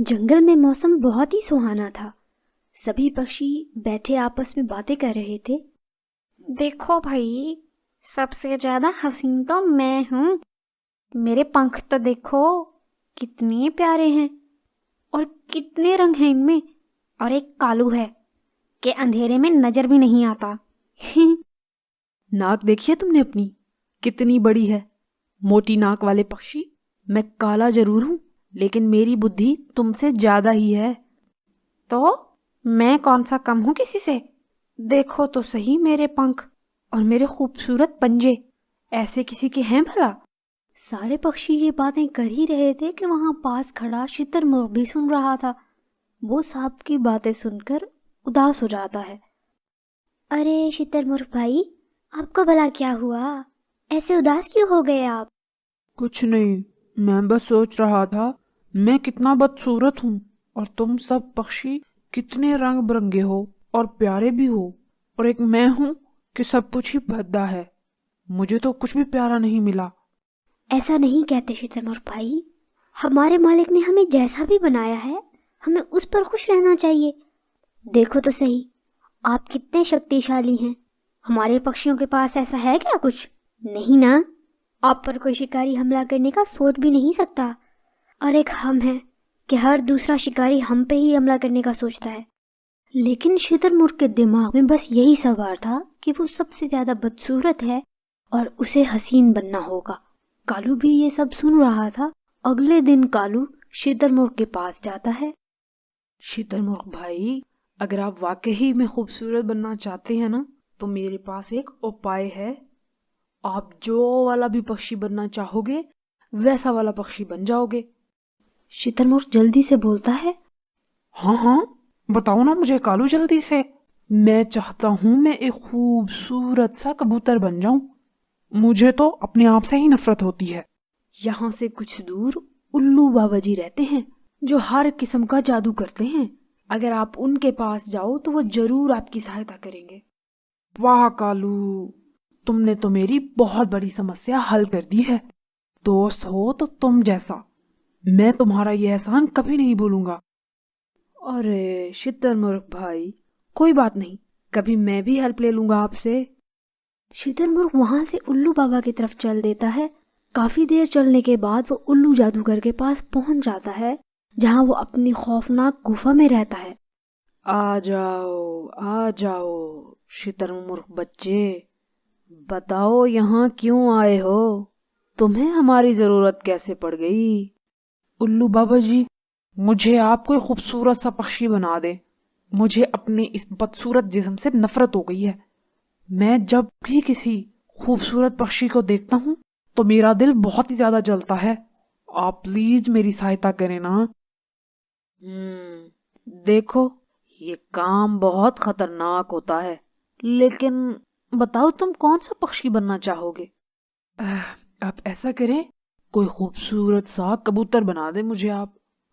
جنگل میں موسم بہت ہی سہانا تھا۔ سبھی پکشی بیٹھے آپس میں باتیں کر رہے تھے۔ دیکھو بھائی، سب سے زیادہ حسین تو میں ہوں۔ میرے پنکھ تو دیکھو کتنے پیارے ہیں، اور کتنے رنگ ہیں ان میں، اور ایک کالو ہے کہ اندھیرے میں نظر بھی نہیں آتا۔ ناک دیکھیے تم نے اپنی کتنی بڑی ہے، موٹی ناک والے پکشی۔ میں کالا ضرور ہوں لیکن میری بدھی تم سے زیادہ ہی ہے۔ تو میں کون سا کم ہوں کسی سے؟ دیکھو تو صحیح میرے پنکھ اور میرے خوبصورت پنجے، ایسے کسی کے ہیں بھلا؟ سارے پکشی یہ باتیں کر ہی رہے تھے کہ وہاں پاس کھڑا شتر مرغ بھی سن رہا تھا۔ وہ سانپ کی باتیں سن کر اداس ہو جاتا ہے۔ ارے شتر مرغ بھائی، آپ کو بھلا کیا ہوا؟ ایسے اداس کیوں ہو گئے آپ؟ کچھ نہیں، میں بس سوچ رہا تھا میں کتنا بدصورت ہوں اور تم سب پکشی کتنے رنگ برنگے ہو اور پیارے بھی ہو، اور ایک میں ہوں کہ سب کچھ ہی بھدا ہے۔ مجھے تو کچھ بھی پیارا نہیں ملا۔ ایسا نہیں کہتے شتر مرغ بھائی، ہمارے مالک نے ہمیں جیسا بھی بنایا ہے ہمیں اس پر خوش رہنا چاہیے۔ دیکھو تو صحیح، آپ کتنے شکتیشالی ہیں۔ ہمارے پکشیوں کے پاس ایسا ہے کیا کچھ؟ نہیں نا، آپ پر کوئی شکاری حملہ کرنے کا سوچ بھی نہیں سکتا، اور ایک ہم ہیں کہ ہر دوسرا شکاری ہم پہ ہی حملہ کرنے کا سوچتا ہے۔ لیکن شتر مرغ کے دماغ میں بس یہی سوار تھا کہ وہ سب سے زیادہ بدصورت ہے اور اسے حسین بننا ہوگا۔ کالو بھی یہ سب سن رہا تھا۔ اگلے دن کالو شتر مرغ کے پاس جاتا ہے۔ شتر مرغ بھائی، اگر آپ واقعی میں خوبصورت بننا چاہتے ہیں نا تو میرے پاس ایک اپائے ہے۔ آپ جو والا بھی پکشی بننا چاہو گے ویسا والا پکشی بن جاؤ گے۔ شتر مرغ جلدی سے بولتا ہے۔ ہاں ہاں، بتاؤ نا مجھے کالو جلدی سے۔ میں چاہتا ہوں میں ایک خوبصورت سا کبوتر بن جاؤں۔ مجھے تو اپنے آپ سے ہی نفرت ہوتی ہے۔ یہاں سے کچھ دور الو بابا جی رہتے ہیں جو ہر قسم کا جادو کرتے ہیں۔ اگر آپ ان کے پاس جاؤ تو وہ ضرور آپ کی سہایتا کریں گے۔ واہ کالو، تم نے تو میری بہت بڑی سمسیا حل کر دی ہے۔ دوست ہو تو تم جیسا، میں تمہارا یہ احسان کبھی نہیں بھولوں گا۔ ارے شتر مرغ بھائی، کوئی بات نہیں، کبھی میں بھی ہیلپ لے لوں گا آپ سے۔ شتر مرغ وہاں سے الو بابا کی طرف چل دیتا ہے۔ کافی دیر چلنے کے بعد وہ الو جادوگر کے پاس پہنچ جاتا ہے جہاں وہ اپنی خوفناک گفا میں رہتا ہے۔ آ جاؤ آ جاؤ شتر مرغ بچے، بتاؤ یہاں کیوں آئے ہو؟ تمہیں ہماری ضرورت کیسے پڑ گئی؟ الو بابا جی، مجھے آپ کوئی خوبصورت سا پکشی بنا دے۔ مجھے اپنے اس بدصورت جسم سے نفرت ہو گئی ہے۔ میں جب بھی کسی خوبصورت پکشی کو دیکھتا ہوں تو میرا دل بہت ہی زیادہ جلتا ہے۔ آپ پلیز میری سہایتا کریں نا۔ دیکھو، یہ کام بہت خطرناک ہوتا ہے، لیکن بتاؤ تم کون سا پکشی بننا چاہو گے؟ آپ ایسا کریں، کوئی خوبصورت سا کبوتر بنا دیں مجھے آپ۔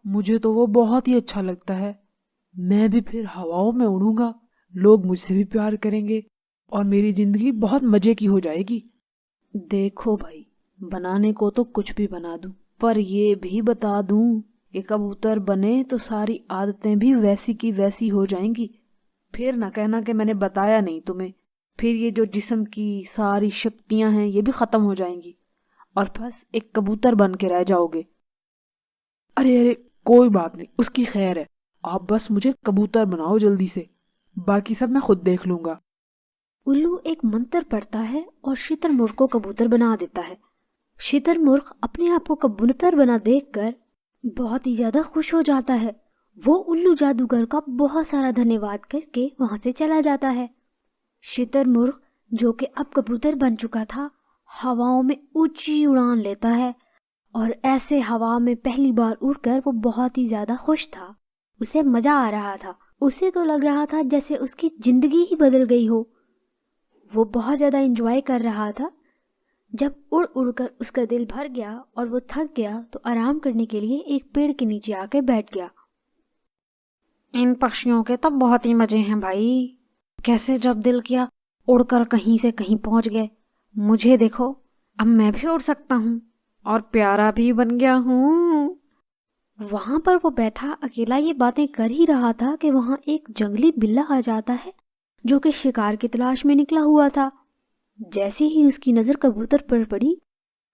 مجھے تو وہ بہت ہی اچھا لگتا ہے۔ میں بھی پھر ہواؤں میں اڑوں گا، لوگ مجھ سے بھی پیار کریں گے اور میری زندگی بہت مزے کی ہو جائے گی۔ دیکھو بھائی، بنانے کو تو کچھ بھی بنا دوں، پر یہ بھی بتا دوں کہ کبوتر بنے تو ساری عادتیں بھی ویسی کی ویسی ہو جائیں گی۔ پھر نہ کہنا کہ میں نے بتایا نہیں تمہیں۔ پھر یہ جو جسم کی ساری شکتیاں ہیں یہ بھی ختم ہو جائیں گی اور بس ایک کبوتر بن کے رہ جاؤ گے۔ ارے ارے، کوئی بات نہیں، اس کی خیر ہے۔ آپ بس مجھے کبوتر بناؤ جلدی سے، باقی سب میں خود دیکھ لوں گا۔ الو ایک منتر پڑھتا ہے اور شتر مرغ کو کبوتر بنا دیتا ہے۔ شتر مرغ اپنے آپ کو کبوتر بنا دیکھ کر بہت ہی زیادہ خوش ہو جاتا ہے۔ وہ الو جادوگر کا بہت سارا دھنیہ واد کر کے وہاں سے چلا جاتا ہے۔ شتر مرغ جو کہ اب کبوتر بن چکا تھا، ہواؤں میں اونچی اڑان لیتا ہے، اور ایسے ہوا میں پہلی بار اڑ کر وہ بہت ہی زیادہ خوش تھا۔ اسے مزہ آ رہا تھا، اسے تو لگ رہا تھا جیسے اس کی زندگی ہی بدل گئی ہو۔ وہ بہت زیادہ انجوائے کر رہا تھا۔ جب اڑ اڑ کر اس کا دل بھر گیا اور وہ تھک گیا تو آرام کرنے کے لیے ایک پیڑ کے نیچے آ کے بیٹھ گیا۔ ان پکشیوں کے تو بہت ہی مزے ہیں بھائی، کیسے جب دل کیا اڑ کر کہیں سے کہیں پہنچ گئے۔ مجھے دیکھو، اب میں بھی اڑ سکتا ہوں اور پیارا بھی بن گیا ہوں۔ وہاں پر وہ بیٹھا اکیلا یہ باتیں کر ہی رہا تھا کہ وہاں ایک جنگلی بلّا آ جاتا ہے جو کہ شکار کی تلاش میں نکلا ہوا تھا۔ جیسے ہی اس کی نظر کبوتر پر پڑی،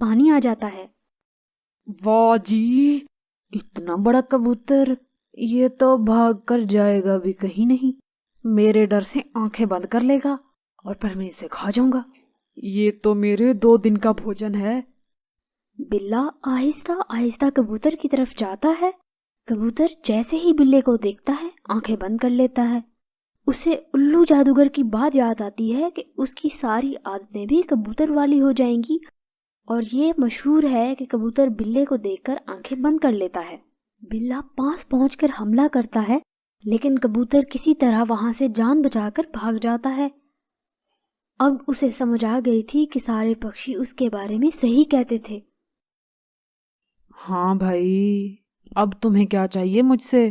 پانی آ جاتا ہے۔ واہ جی، اتنا بڑا کبوتر، یہ تو بھاگ کر جائے گا بھی کہیں نہیں، میرے ڈر سے آنکھیں بند کر لے گا اور پھر میں اسے کھا جاؤں گا۔ یہ تو میرے 2 دن کا بھوجن ہے۔ بلّا آہستہ آہستہ کبوتر کی طرف جاتا ہے۔ کبوتر جیسے ہی بلے کو دیکھتا ہے آنکھیں بند کر لیتا ہے۔ اسے الو جادوگر کی بات یاد آتی ہے کہ اس کی ساری عادتیں بھی کبوتر والی ہو جائیں گی، اور یہ مشہور ہے کہ کبوتر بلے کو دیکھ کر آنکھیں بند کر لیتا ہے۔ بلّا پاس پہنچ کر حملہ کرتا ہے، لیکن کبوتر کسی طرح وہاں سے جان بچا کر بھاگ جاتا ہے۔ اب اسے سمجھ آ گئی تھی کہ سارے پکشی اس کے بارے میں صحیح کہتے تھے۔ ہاں بھائی، اب تمہیں کیا چاہیے مجھ سے؟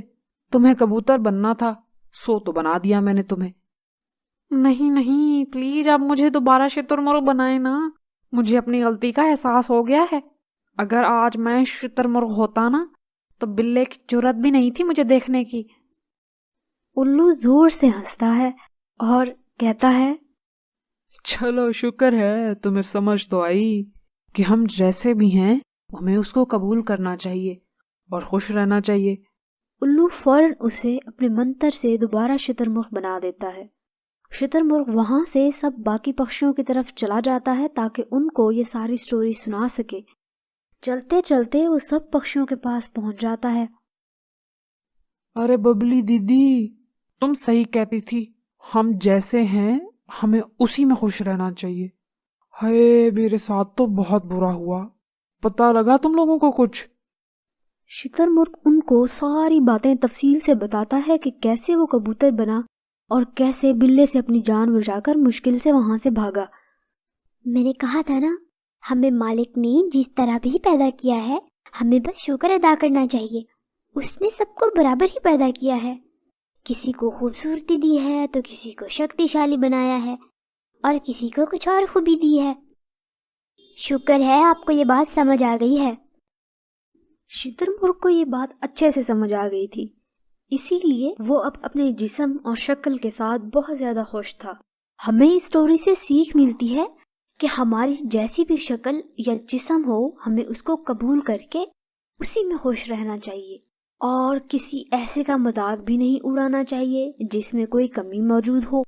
تمہیں کبوتر بننا تھا، سو تو بنا دیا میں نے تمہیں۔ نہیں نہیں، پلیز اب مجھے دوبارہ شتر مرغ بنائے نا، مجھے اپنی غلطی کا احساس ہو گیا ہے۔ اگر آج میں شتر مرغ ہوتا نا تو بلے کی جرات بھی نہیں تھی مجھے دیکھنے کی۔ الو زور سے ہنستا ہے اور کہتا ہے، چلو شکر ہے تمہیں سمجھ تو آئی کہ ہم جیسے بھی ہیں ہمیں اس کو قبول کرنا چاہیے اور خوش رہنا چاہیے۔ الو فوراً اسے اپنے منتر سے دوبارہ شتر مرغ بنا دیتا ہے۔ شتر مرغ وہاں سے سب باقی پکشیوں کی طرف چلا جاتا ہے تاکہ ان کو یہ ساری سٹوری سنا سکے۔ چلتے چلتے وہ سب پکشیوں کے پاس پہنچ جاتا ہے۔ ارے ببلی دیدی، تم صحیح کہتی تھی، ہم جیسے ہیں ہمیں اسی میں خوش رہنا چاہیے۔ ہائے میرے ساتھ تو بہت برا ہوا، پتہ لگا تم لوگوں کو کچھ؟ شتر مرغ ان کو ساری باتیں تفصیل سے بتاتا ہے کہ کیسے وہ کبوتر بنا اور کیسے بلے سے اپنی جان بچا کر مشکل سے وہاں سے بھاگا۔ میں نے کہا تھا نا، ہمیں مالک نے جس طرح بھی پیدا کیا ہے ہمیں بس شکر ادا کرنا چاہیے۔ اس نے سب کو برابر ہی پیدا کیا ہے، کسی کو خوبصورتی دی ہے تو کسی کو شکتیشالی بنایا ہے اور کسی کو کچھ اور خوبی دی ہے۔ شکر ہے آپ کو یہ بات سمجھ آ گئی ہے۔ شتر مرغ کو یہ بات اچھے سے سمجھ آ گئی تھی، اسی لیے وہ اب اپنے جسم اور شکل کے ساتھ بہت زیادہ خوش تھا۔ ہمیں اس سٹوری سے سیکھ ملتی ہے کہ ہماری جیسی بھی شکل یا جسم ہو، ہمیں اس کو قبول کر کے اسی میں خوش رہنا چاہیے، اور کسی ایسے کا مذاق بھی نہیں اڑانا چاہیے جس میں کوئی کمی موجود ہو۔